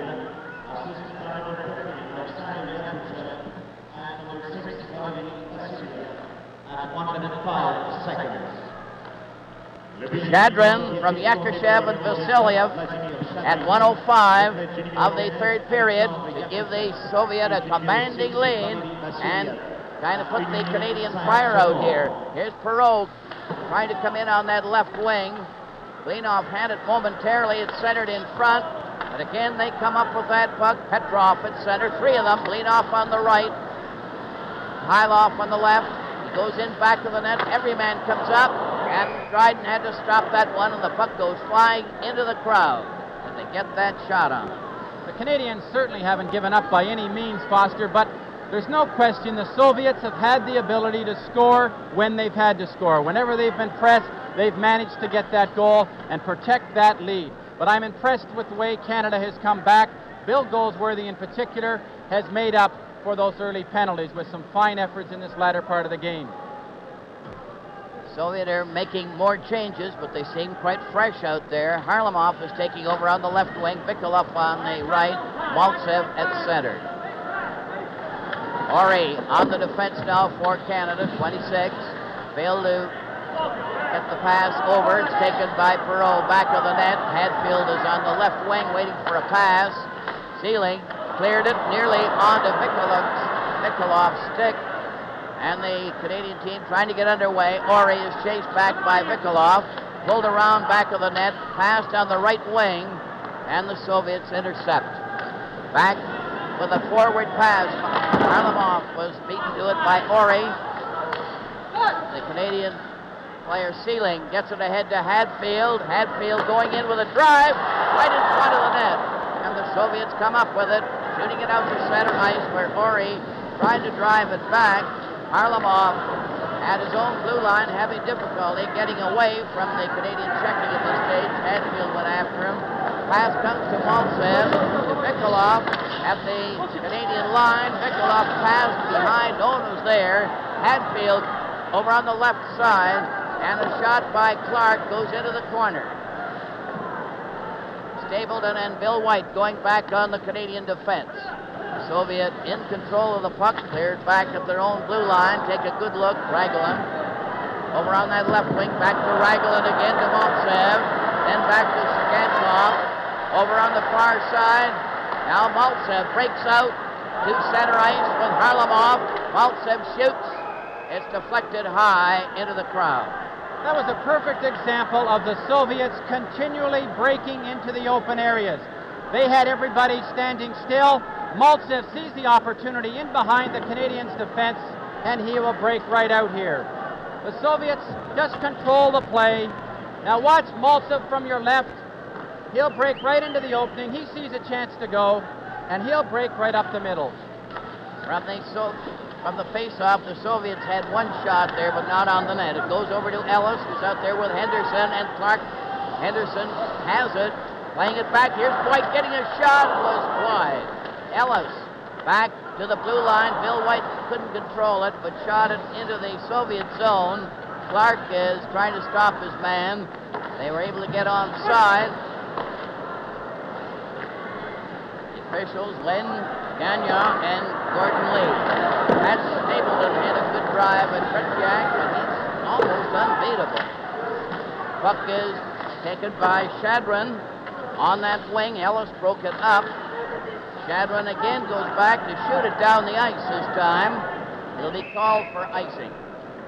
Assisted by number 15, Alexander Yakuchev, and number 6, Vladimir Vasilyev, at 1 minute 5 seconds. Shadron from Yakushev and Vasilyev at 1:05 of the third period to give the Soviet a commanding lead and kind of put the Canadian fire out here. Here's Perot trying to come in on that left wing. Klinov had it momentarily. It's centered in front. But again, they come up with that puck. Petrov at center. Three of them. Klinov on the right. Hyloff on the left. He goes in back of the net. Every man comes up. And Dryden had to stop that one, and the puck goes flying into the crowd. And they get that shot on it. The Canadians certainly haven't given up by any means, Foster, but there's no question the Soviets have had the ability to score when they've had to score. Whenever they've been pressed, they've managed to get that goal and protect that lead. But I'm impressed with the way Canada has come back. Bill Goldsworthy in particular has made up for those early penalties with some fine efforts in this latter part of the game. Soviet are making more changes, but they seem quite fresh out there. Harlamov is taking over on the left wing, Vikolov on the right, Maltsev at center. Ori on the defense now for Canada, 26. Failed to get the pass over. It's taken by Perot, back of the net. Hadfield is on the left wing waiting for a pass. Sealing cleared it nearly onto Vikolov's stick. And the Canadian team trying to get underway. Ori is chased back by Vikolov. Pulled around back of the net. Passed on the right wing. And the Soviets intercept. Back with a forward pass. Harlamov was beaten to it by Ori. The Canadian player Sealing gets it ahead to Hadfield. Hadfield going in with a drive right in front of the net. And the Soviets come up with it. Shooting it out to center ice where Ori tried to drive it back. Harlamov at his own blue line having difficulty getting away from the Canadian checking at this stage. Hadfield went after him. Pass comes to Maltsev, to Vikolov at the Canadian line. Vikolov passed behind, no one was there. Hadfield over on the left side, and a shot by Clark goes into the corner. Stapleton and Bill White going back on the Canadian defense. Soviet in control of the puck, cleared back at their own blue line. Take a good look, Raglan. Over on that left wing, back to Raglan again to Maltsev. Then back to Saganchov. Over on the far side. Now Maltsev breaks out to center ice with Harlamov. Maltsev shoots. It's deflected high into the crowd. That was a perfect example of the Soviets continually breaking into the open areas. They had everybody standing still. Maltsev sees the opportunity in behind the Canadians' defense, and he will break right out here. The Soviets just control the play. Now watch Maltsev from your left. He'll break right into the opening. He sees a chance to go, and he'll break right up the middle. From the face-off, the Soviets had one shot there, but not on the net. It goes over to Ellis, who's out there with Henderson and Clark. Henderson has it, playing it back. Here's White getting a shot, was wide. Ellis back to the blue line. Bill White couldn't control it, but shot it into the Soviet zone. Clark is trying to stop his man. They were able to get onside. The officials, Len Gagnon and Gordon Lee. Pat Stapleton had a good drive at Tretiak, but he's almost unbeatable. Puck is taken by Shadron on that wing. Ellis broke it up. Shadron again goes back to shoot it down the ice this time. It'll be called for icing.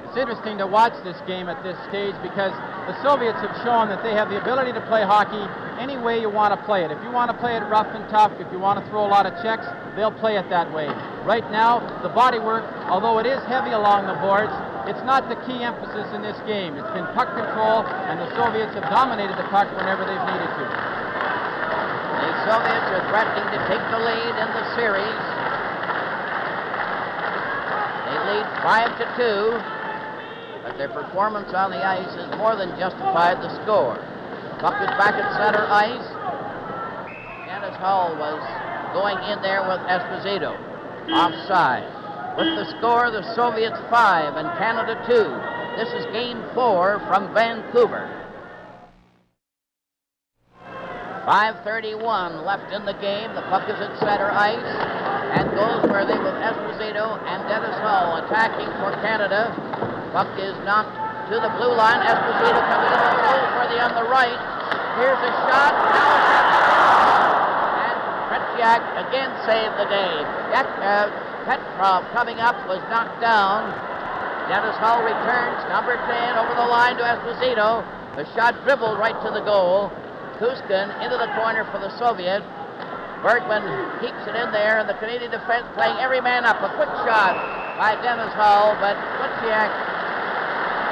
It's interesting to watch this game at this stage because the Soviets have shown that they have the ability to play hockey any way you want to play it. If you want to play it rough and tough, if you want to throw a lot of checks, they'll play it that way. Right now, the body work, although it is heavy along the boards, it's not the key emphasis in this game. It's been puck control, and the Soviets have dominated the puck whenever they've needed to. The Soviets are threatening to take the lead in the series. They lead 5-2, but their performance on the ice has more than justified the score. Puck is back at center ice. Dennis Hull was going in there with Esposito. Offside. With the score, the Soviets 5 and Canada 2. This is Game 4 from Vancouver. 5:31 left in the game. The puck is at center ice and goes where they with Esposito and Dennis Hull attacking for Canada. Puck is knocked to the blue line. Esposito comes in and goes for the on the right. Here's a shot. And Tretiak again saved the day. Petrov coming up was knocked down. Dennis Hull returns, number 10 over the line to Esposito. The shot dribbled right to the goal. Kuskin into the corner for the Soviet. Bergman keeps it in there, and the Canadian defense playing every man up. A quick shot by Dennis Hull, but Tretiak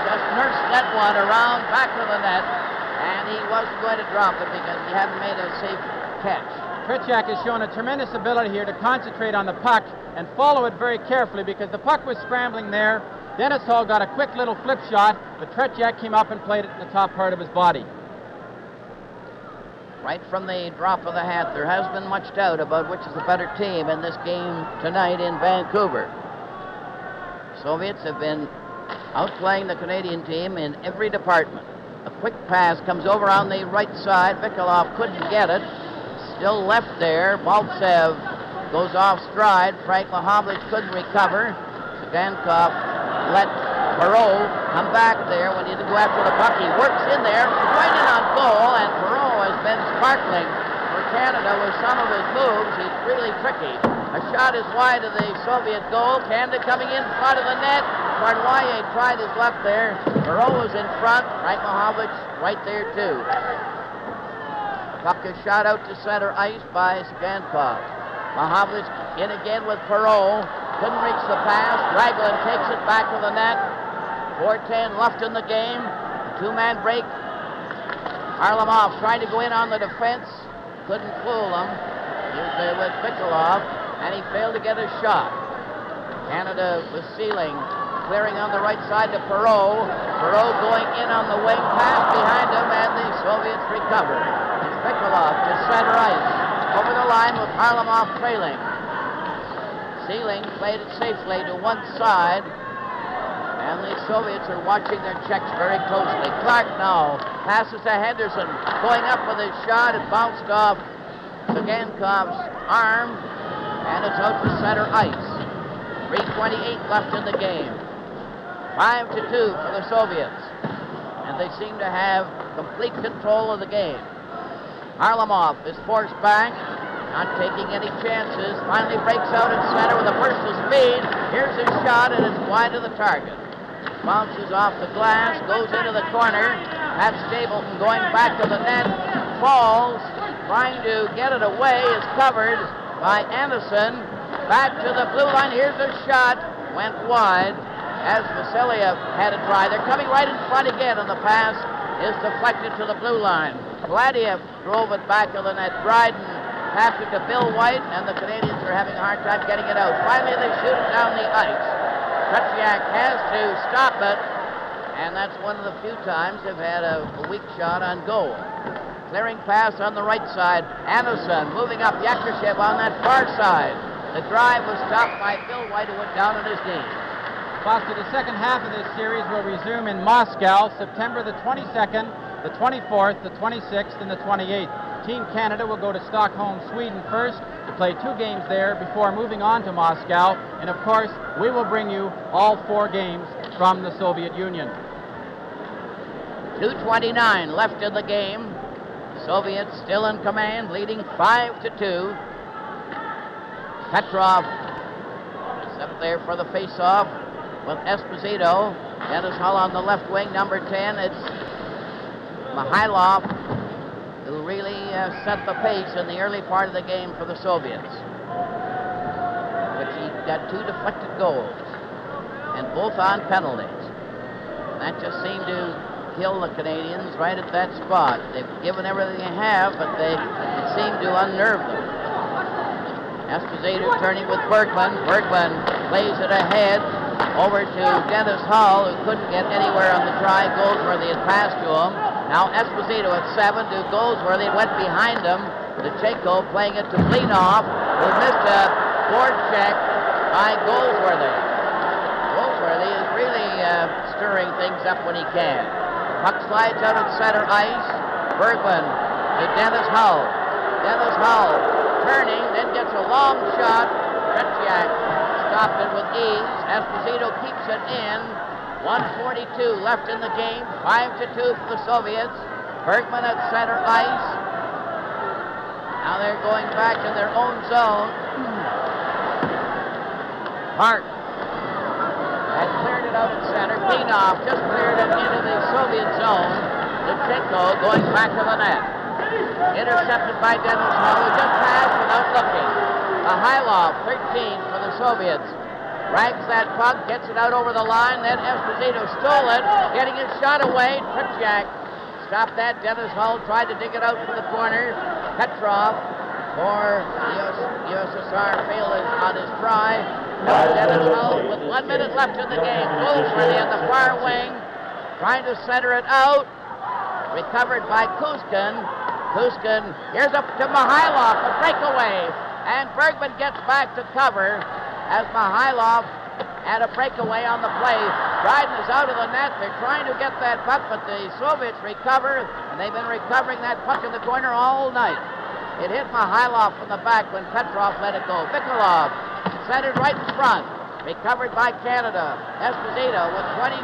just nursed that one around back of the net, and he wasn't going to drop it because he hadn't made a safe catch. Tretiak has shown a tremendous ability here to concentrate on the puck and follow it very carefully because the puck was scrambling there. Dennis Hull got a quick little flip shot, but Tretiak came up and played it in the top part of his body. Right from the drop of the hat, there has been much doubt about which is the better team in this game tonight in Vancouver. Soviets have been outplaying the Canadian team in every department. A quick pass comes over on the right side. Vikolov couldn't get it. Still left there. Baltsev goes off stride. Frank Mahovlich couldn't recover. Sagankov let Perot come back there when he didn't go after the puck. He works in there, going in on goal, and Perot has been sparkling for Canada with some of his moves. He's really tricky. A shot is wide of the Soviet goal. Canada coming in front of the net. Barnoyer tried his left there. Perot was in front. Frank Mahovlich right there too. Puck is shot out to center ice by Sagankov. Mahovlich in again with Perot. Couldn't reach the pass. Raglan takes it back to the net. 4:10 left in the game. Two-man break. Harlamov trying to go in on the defense. Couldn't fool him. He was there with Vikolov, and he failed to get a shot. Canada was sealing. Clearing on the right side to Perot. Perot going in on the wing. Pass behind him, and the Soviets recover. It's Vikolov to center ice. Over the line with Harlamov trailing. Sealing played it safely to one side, and the Soviets are watching their checks very closely. Clark now passes to Henderson, going up with his shot. It bounced off Sagankov's arm, and it's out to center ice. 3:28 left in the game. 5-2 for the Soviets, and they seem to have complete control of the game. Harlamov is forced back. Not taking any chances. Finally breaks out in center with a burst of speed. Here's his shot, and it's wide of the target. Bounces off the glass, goes into the corner. Pat Stapleton going back to the net. Falls, trying to get it away, is covered by Anderson. Back to the blue line. Here's a shot. Went wide as Vasiliev had it dry. They're coming right in front again, and the pass is deflected to the blue line. Vladiev drove it back to the net. Dryden passed it to Bill White, and the Canadians are having a hard time getting it out. Finally, they shoot it down the ice. Tretiak has to stop it, and that's one of the few times they've had a weak shot on goal. Clearing pass on the right side. Anderson moving up. Yakushev on that far side. The drive was stopped by Bill White, who went down on his knees. Foster, the second half of this series will resume in Moscow, September the 22nd, the 24th, the 26th, and the 28th. Team Canada will go to Stockholm, Sweden first to play 2 games there before moving on to Moscow. And of course, we will bring you all 4 games from the Soviet Union. 2:29 left in the game. Soviets still in command, leading 5-2. Petrov is up there for the face-off with Esposito. Dennis Hull on the left wing, number 10. It's Mihailov who really set the pace in the early part of the game for the Soviets. Which he got 2 deflected goals, and both on penalties. That just seemed to kill the Canadians right at that spot. They've given everything they have, but it seemed to unnerve them. Esposito turning with Bergman. Bergman plays it ahead over to Dennis Hull, who couldn't get anywhere on the try. Goldsworthy had passed to him. Now Esposito at 7 to Goldsworthy. Went behind him. Lecheko playing it to Blinoff, who missed a board check by Goldsworthy. Goldsworthy is really stirring things up when he can. Puck slides out at center ice. Bergman to Dennis Hull. Dennis Hull turning, then gets a long shot. Tretiak stopped it with ease. Esposito keeps it in. 1:42 left in the game. 5-2 for the Soviets. Bergman at center ice. Now they're going back in their own zone. Hart had cleared it out at center. Blinoff just cleared it into the Soviet zone. Lecheko going back to the net. Intercepted by Dennis Hull, who just passed without looking. Mihailov, 13 for the Soviets. Rags that puck, gets it out over the line, then Esposito stole it, getting his shot away. Tretiak stopped that. Dennis Hull tried to dig it out from the corner. Petrov for the USSR failed on his try. Now Dennis Hull with 1 minute left in the game. Goldsworthy on the far wing, trying to center it out. Recovered by Kuskin. Kuskin, here's up to Mihailov, a breakaway. And Bergman gets back to cover as Mihailov had a breakaway on the play. Dryden is out of the net. They're trying to get that puck, but the Soviets recover, and they've been recovering that puck in the corner all night. It hit Mihailov from the back when Petrov let it go. Mikulov centered right in front. Recovered by Canada. Esposito with 27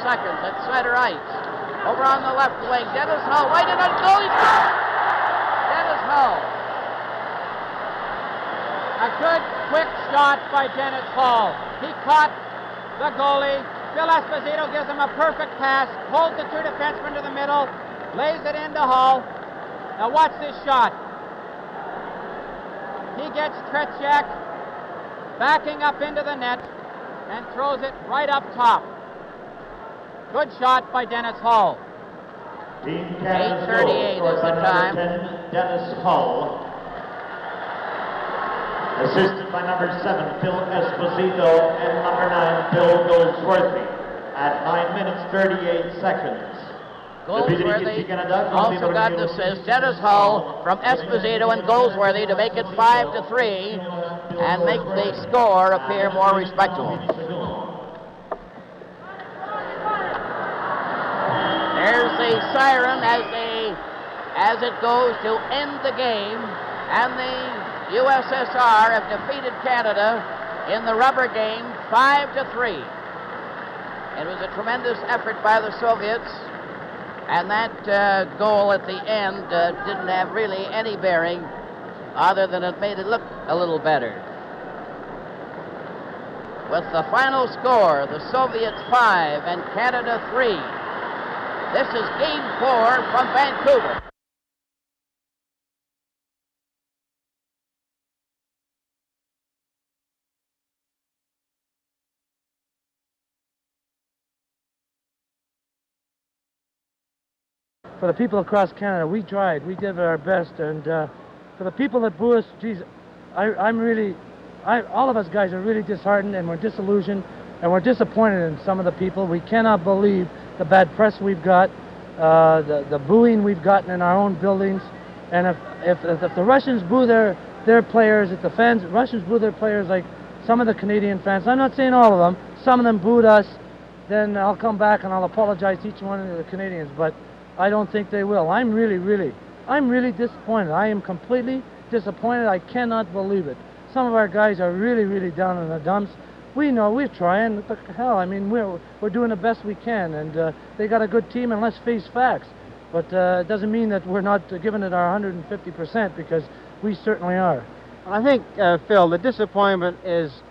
seconds at center ice. Over on the left wing, Dennis Hull right in on goal. He scores! Dennis Hull. A good, quick shot by Dennis Hull. He caught the goalie. Phil Esposito gives him a perfect pass, holds the 2 defensemen to the middle, lays it into Hull. Now watch this shot. He gets Tretiak backing up into the net and throws it right up top. Good shot by Dennis Hull. 8:38 is the time. Dennis Hull. Assisted by number 7, Phil Esposito, and number 9, Phil Goldsworthy. At 9 minutes, 38 seconds. Goldsworthy also got an assist. Dennis Hull from Esposito and Goldsworthy to make it 5-3 and make the score appear more respectable. There's the siren as it goes to end the game, and the USSR have defeated Canada in the rubber game 5-3. It was a tremendous effort by the Soviets, and that goal at the end didn't have really any bearing other than it made it look a little better. With the final score, the Soviets 5 and Canada 3. This is Game 4 from Vancouver. For the people across Canada, we tried, we did our best, and for the people that boo us, geez, all of us guys are really disheartened, and we're disillusioned, and we're disappointed in some of the people. We cannot believe the bad press we've got, the booing we've gotten in our own buildings, and if the Russians boo their players, if the Russians boo their players like some of the Canadian fans, I'm not saying all of them, some of them booed us, then I'll come back and I'll apologize to each one of the Canadians, but I don't think they will. I'm really disappointed. I am completely disappointed. I cannot believe it. Some of our guys are really down in the dumps. We know we're trying, but hell, I mean, we're doing the best we can, and they got a good team, and let's face facts. But it doesn't mean that we're not giving it our 150%, because we certainly are. I think, Phil, the disappointment is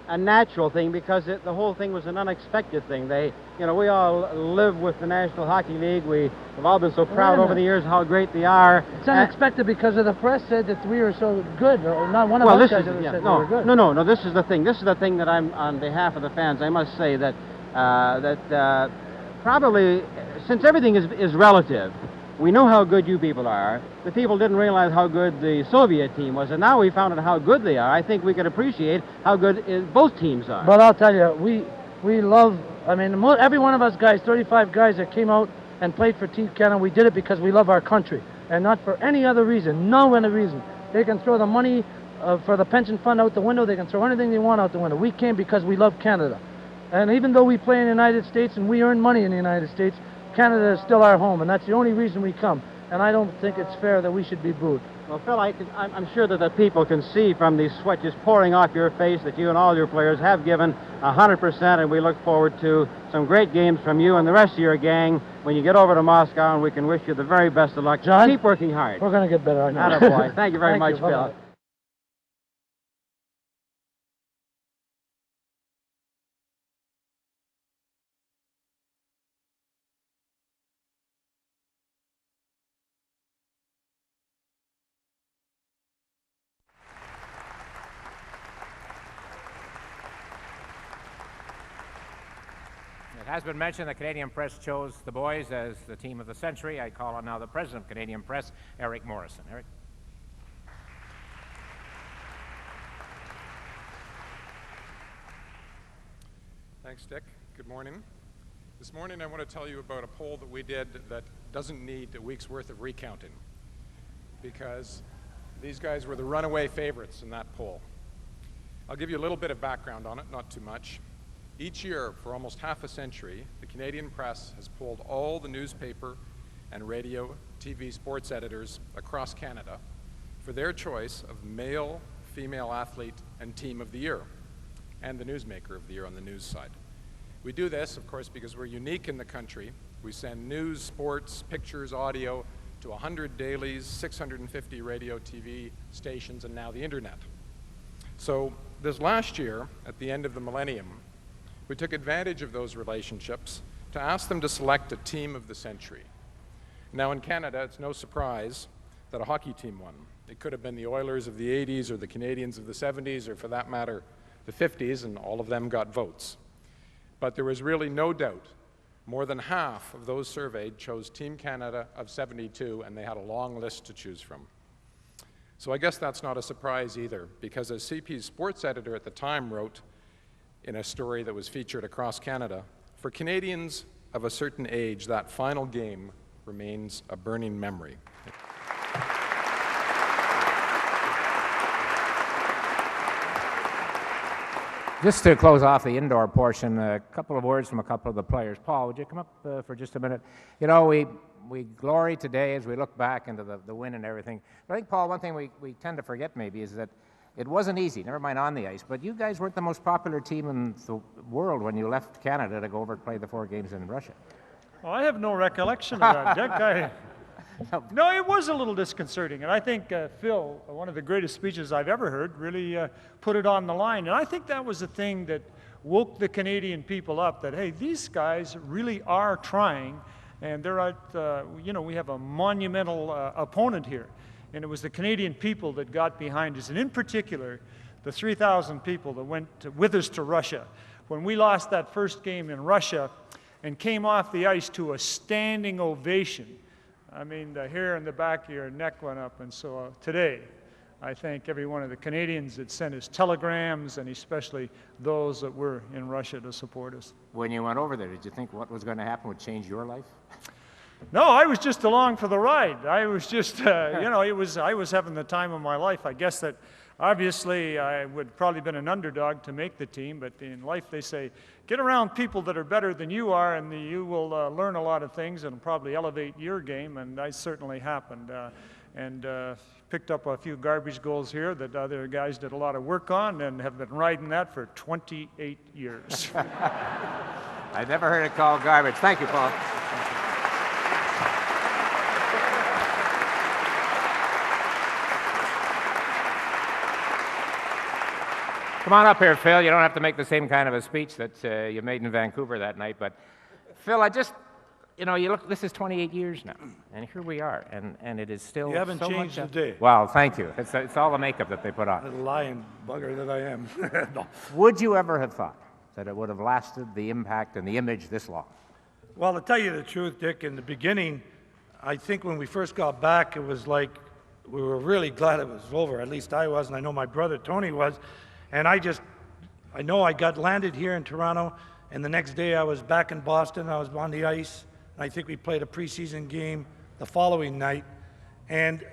a natural thing because the whole thing was an unexpected thing. We all live with the National Hockey League. We've all been so proud over the years how great they are. It's unexpected because the press said that we were so good. Not one of us guys ever said we were good. No. This is the thing. This is the thing that I'm, on behalf of the fans, I must say that probably, since everything is relative, we know how good you people are. The people didn't realize how good the Soviet team was, and now we found out how good they are. I think we can appreciate how good both teams are. But I'll tell you, we love, I mean, every one of us guys, 35 guys that came out and played for Team Canada, we did it because we love our country, and not for any other reason, no other reason. They can throw the money for the pension fund out the window, they can throw anything they want out the window. We came because we love Canada. And even though we play in the United States and we earn money in the United States, Canada is still our home, and that's the only reason we come. And I don't think it's fair that we should be booed. Well, Phil, I'm sure that the people can see from these sweat just pouring off your face that you and all your players have given 100%, and we look forward to some great games from you and the rest of your gang when you get over to Moscow, and we can wish you the very best of luck. John, keep working hard. We're going to get better, I know. Attaboy. Thank you very much, you. Phil. Bye-bye. It has been mentioned the Canadian Press chose the boys as the team of the century. I call on now the president of Canadian Press, Eric Morrison. Eric. Thanks, Dick. Good morning. This morning I want to tell you about a poll that we did that doesn't need a week's worth of recounting, because these guys were the runaway favorites in that poll. I'll give you a little bit of background on it, not too much. Each year, for almost half a century, the Canadian Press has polled all the newspaper and radio, TV sports editors across Canada for their choice of male, female athlete, and team of the year, and the newsmaker of the year on the news side. We do this, of course, because we're unique in the country. We send news, sports, pictures, audio to 100 dailies, 650 radio, TV stations, and now the internet. So this last year, at the end of the millennium, we took advantage of those relationships to ask them to select a team of the century. Now in Canada, it's no surprise that a hockey team won. It could have been the Oilers of the 80s or the Canadiens of the 70s, or for that matter, the 50s, and all of them got votes. But there was really no doubt. More than half of those surveyed chose Team Canada of 72, and they had a long list to choose from. So I guess that's not a surprise either, because as CP's sports editor at the time wrote in a story that was featured across Canada, for Canadians of a certain age, that final game remains a burning memory. Just to close off the indoor portion, a couple of words from a couple of the players. Paul, would you come up for just a minute? You know, we glory today as we look back into the win and everything. But I think, Paul, one thing we tend to forget maybe is that it wasn't easy, never mind on the ice, but you guys weren't the most popular team in the world when you left Canada to go over and play the 4 games in Russia. Well, I have no recollection of that, Dick. No, it was a little disconcerting, and I think Phil, one of the greatest speeches I've ever heard, really put it on the line. And I think that was the thing that woke the Canadian people up, that, hey, these guys really are trying, and they're at, you know, we have a monumental opponent here. And it was the Canadian people that got behind us, and in particular, the 3,000 people that went with us to Russia. When we lost that first game in Russia and came off the ice to a standing ovation, I mean, the hair in the back of your neck went up. And so today, I thank every one of the Canadians that sent us telegrams, and especially those that were in Russia to support us. When you went over there, did you think what was going to happen would change your life? No, I was just along for the ride. I was just, you know, I was having the time of my life. I guess that obviously I would probably been an underdog to make the team, but in life they say, get around people that are better than you are, and you will learn a lot of things and probably elevate your game, and that certainly happened. And picked up a few garbage goals here that other guys did a lot of work on, and have been riding that for 28 years. I've never heard it called garbage. Thank you, Paul. Come on up here, Phil. You don't have to make the same kind of a speech that you made in Vancouver that night. But, Phil, you look, this is 28 years now, and here we are, and it is still You haven't so changed much a day. Well, thank you. It's all the makeup that they put on. The lying bugger that I am. No. Would you ever have thought that it would have lasted the impact and the image this long? Well, to tell you the truth, Dick, in the beginning, I think when we first got back, it was like we were really glad it was over. At least I was, and I know my brother Tony was. And I know I got landed here in Toronto, and the next day I was back in Boston. I was on the ice, and I think we played a preseason game the following night. And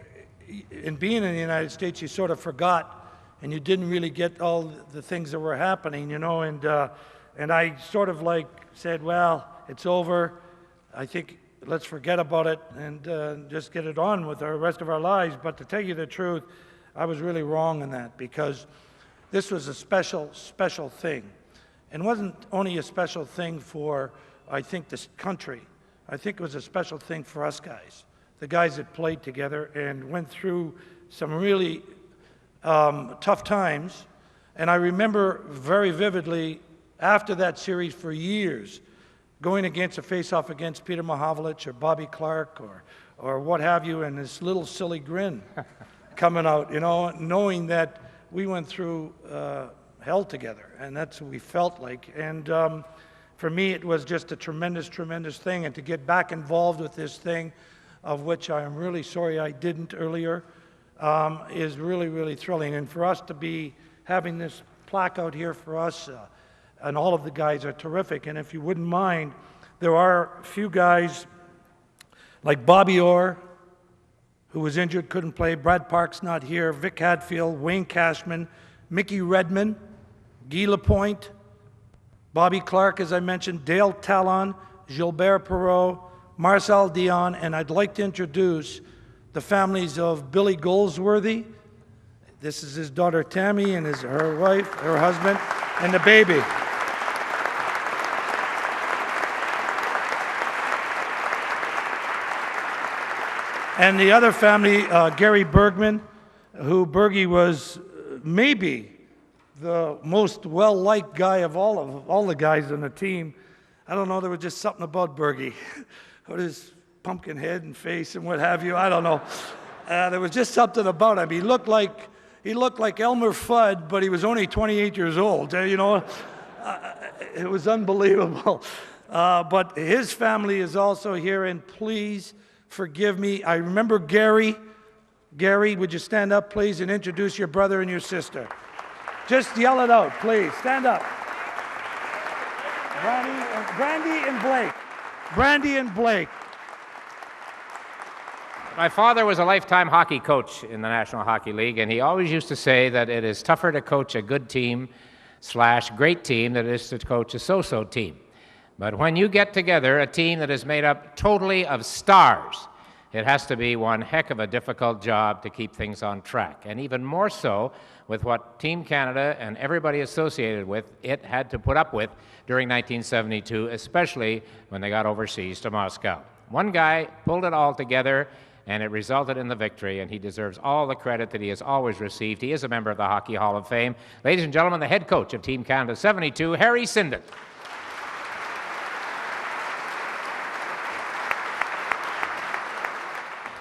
in being in the United States, you sort of forgot, and you didn't really get all the things that were happening, and I sort of like said, well, it's over. I think let's forget about it and just get it on with the rest of our lives. But to tell you the truth, I was really wrong in that, because this was a special, special thing. And it wasn't only a special thing for, I think, this country. I think it was a special thing for us guys, the guys that played together and went through some really tough times. And I remember very vividly, after that series for years, going against a face-off against Peter Mahovlich or Bobby Clark or what have you, and this little silly grin coming out, knowing that we went through hell together, and that's what we felt like. And for me, it was just a tremendous, tremendous thing, and to get back involved with this thing, of which I am really sorry I didn't earlier, is really, really thrilling. And for us to be having this plaque out here for us, and all of the guys are terrific. And if you wouldn't mind, there are a few guys like Bobby Orr, who was injured, couldn't play. Brad Park's not here. Vic Hadfield, Wayne Cashman, Mickey Redmond, Guy Lapointe, Bobby Clark, as I mentioned, Dale Talon, Gilbert Perreault, Marcel Dion, and I'd like to introduce the families of Billy Goldsworthy. This is his daughter Tammy and her wife, her husband, and the baby. And the other family, Gary Bergman, who Bergie was maybe the most well-liked guy of all the guys on the team. I don't know, there was just something about Bergie, with his pumpkin head and face and what have you. I don't know. There was just something about him. He looked like Elmer Fudd, but he was only 28 years old. It was unbelievable. But his family is also here, and please forgive me. I remember Gary. Gary, would you stand up, please, and introduce your brother and your sister? Just yell it out, please. Stand up. Brandy and Blake. Brandy and Blake. My father was a lifetime hockey coach in the National Hockey League, and he always used to say that it is tougher to coach a good team / great team than it is to coach a so-so team. But when you get together a team that is made up totally of stars, it has to be one heck of a difficult job to keep things on track. And even more so with what Team Canada and everybody associated with it had to put up with during 1972, especially when they got overseas to Moscow. One guy pulled it all together, and it resulted in the victory, and he deserves all the credit that he has always received. He is a member of the Hockey Hall of Fame. Ladies and gentlemen, the head coach of Team Canada 72, Harry Sinden.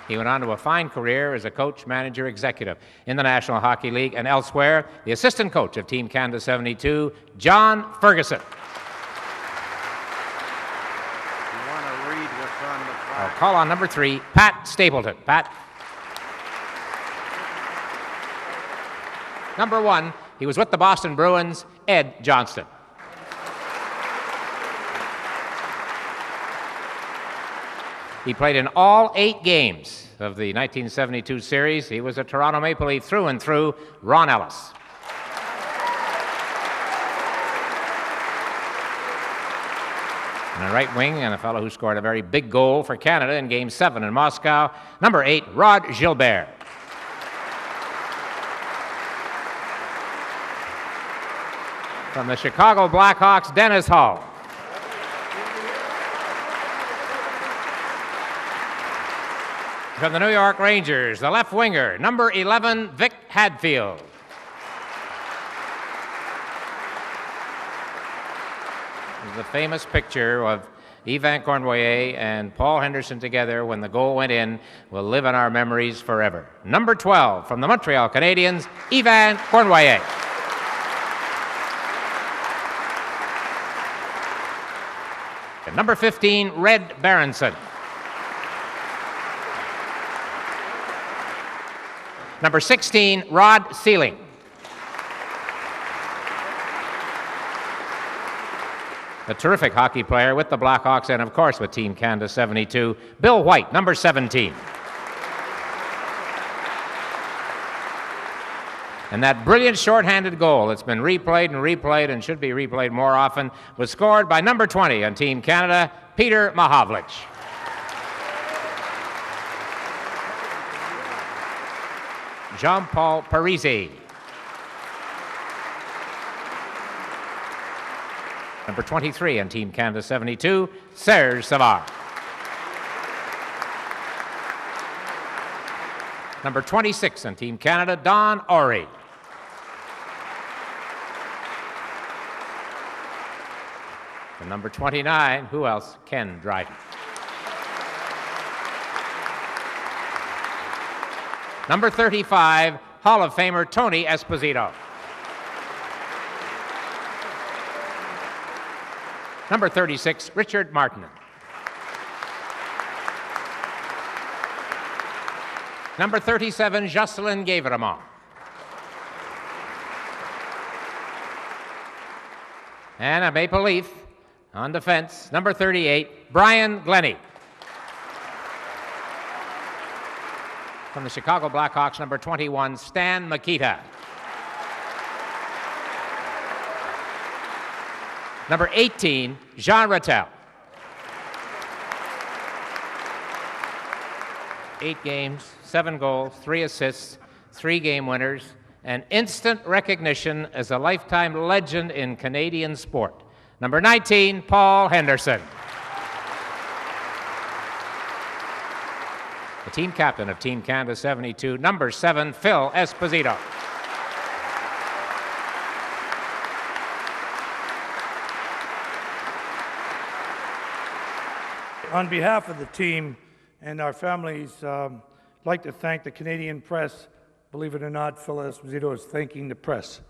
He went on to a fine career as a coach, manager, executive in the National Hockey League and elsewhere. The assistant coach of Team Canada 72, John Ferguson. I'll call on number 3, Pat Stapleton. Pat. Number 1, he was with the Boston Bruins, Ed Johnston. He played in all 8 games of the 1972 series. He was a Toronto Maple Leaf through and through, Ron Ellis. And a right wing, and a fellow who scored a very big goal for Canada in Game 7 in Moscow, number 8, Rod Gilbert. From the Chicago Blackhawks, Dennis Hall. From the New York Rangers, the left winger, number 11, Vic Hadfield. is the famous picture of Yvan Cournoyer and Paul Henderson together when the goal went in will live in our memories forever. Number 12 from the Montreal Canadiens, Yvan Cournoyer. And number 15, Red Berenson. Number 16, Rod Sealing. A terrific hockey player with the Blackhawks and, of course, with Team Canada 72. Bill White, number 17. And that brilliant shorthanded goal that's been replayed and replayed and should be replayed more often was scored by number 20 on Team Canada, Peter Mahovlich. Jean-Paul Parisi. Number 23 on Team Canada 72, Serge Savard. Number 26 on Team Canada, Don Orey. And number 29, who else? Ken Dryden. Number 35, Hall of Famer Tony Esposito. Number 36, Richard Martin. Number 37, Jocelyn Guévremont. And a Maple Leaf on defense, number 38, Brian Glennie. From the Chicago Blackhawks, number 21, Stan Mikita. Number 18, Jean Rattel. 8 games, 7 goals, 3 assists, 3 game winners, and instant recognition as a lifetime legend in Canadian sport. Number 19, Paul Henderson. The team captain of Team Canada 72, number 7, Phil Esposito. On behalf of the team and our families, I'd like to thank the Canadian press. Believe it or not, Phil Esposito is thanking the press.